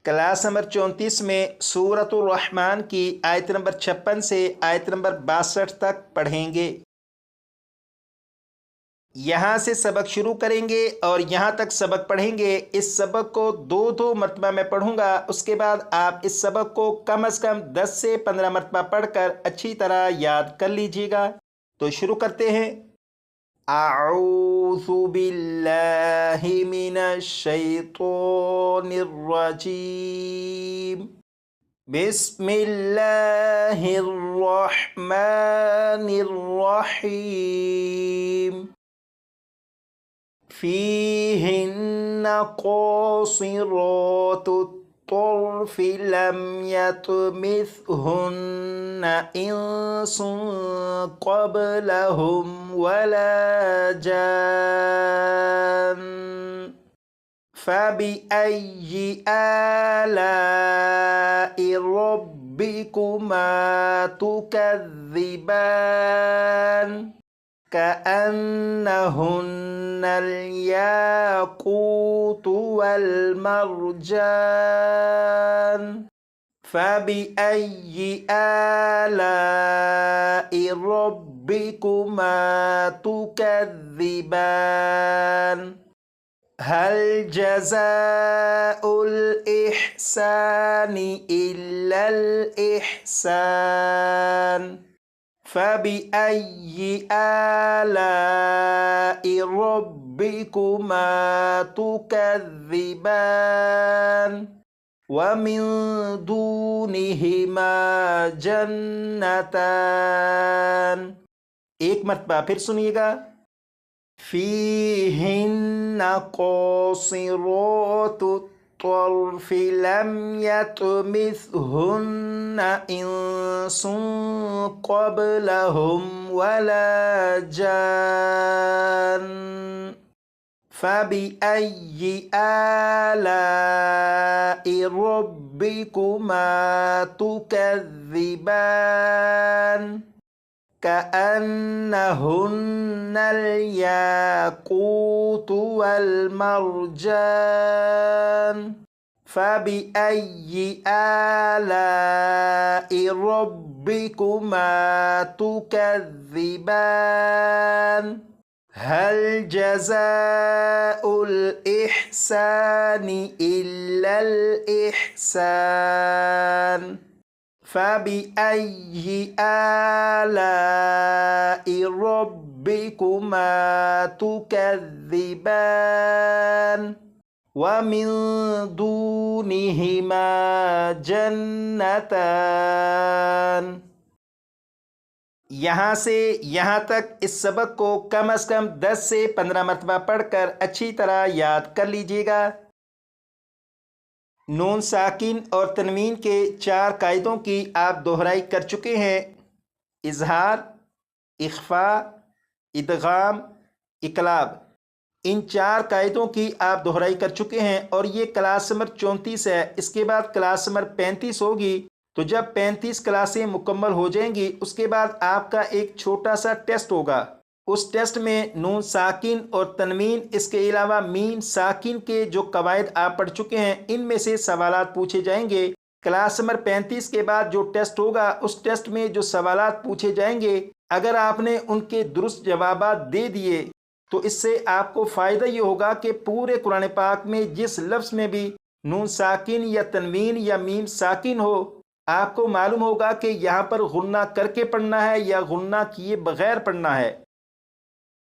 Class number 34 में सूरतुर रहमान की आयत नंबर 56 से आयत नंबर 62 तक पढ़ेंगे। यहाँ से सबक शुरू करेंगे और यहाँ तक सबक पढ़ेंगे। इस सबक को दो दो मरतबा मैं पढ़ूंगा, उसके बाद आप इस सबक को कम से कम 10 से 15 मरतबा पढ़कर अच्छी तरह याद कर लीजिएगा। तो शुरू करते हैं। अऊज़ु बिल्लाहि मिनश शैतानिर रजीम। बिस्मिल्लाहिर रहमानिर रहीम। फ़ीहिन्ना क़ासिरातुत طرف لم يطمثهن إنس قبلهم ولا جان فبأي آلاء ربكما تكذبان كأنهن الياقوت والمرجان فبأي آلاء ربكما تكذبان هل جزاء الإحسان إلا الإحسان فبأي آلاء ربكما تكذبان ومن دونهما जन्नतान। एक मरतबा फिर सुनिएगा। फ़ीहिन्ना क़ासिरातुत طرف لم يطمثهن إنس قبلهم ولا جان فبأي آلاء ربكما تكذبان كأنهن الياقوت والمرجان فبأي آلاء ربكما تكذبان هل جزاء الإحسان إلا الإحسان فبأي آلاء ربكما تكذبان ومن دونهما जन्नतान। यहाँ से यहाँ तक इस सबक को कम से कम 10 से 15 मरतबा पढ़कर अच्छी तरह याद कर लीजिएगा। नून साकिन और तनवीन के 4 कायदों की आप दोहराई कर चुके हैं। इजहार, इख्फा, इदगाम, इकलाब, इन 4 कायदों की आप दोहराई कर चुके हैं और ये क्लास नंबर 34 है। इसके बाद क्लास नंबर 35 होगी। तो जब 35 क्लासें मुकम्मल हो जाएंगी उसके बाद आपका एक छोटा सा टेस्ट होगा। उस टेस्ट में नून साकिन और तनवीन, इसके अलावा मीम साकिन के जो कवायद आप पढ़ चुके हैं, इनमें से सवालात पूछे जाएंगे। क्लास नंबर 35 के बाद जो टेस्ट होगा उस टेस्ट में जो सवालात पूछे जाएंगे, अगर आपने उनके दुरुस्त जवाबात दे दिए तो इससे आपको फ़ायदा ये होगा कि पूरे कुरान पाक में जिस लफ्ज़ में भी नून साकिन या तनवीन या मीम साकिन हो, आपको मालूम होगा कि यहाँ पर गुन्ना करके पढ़ना है या गुन्ना किए बगैर पढ़ना है।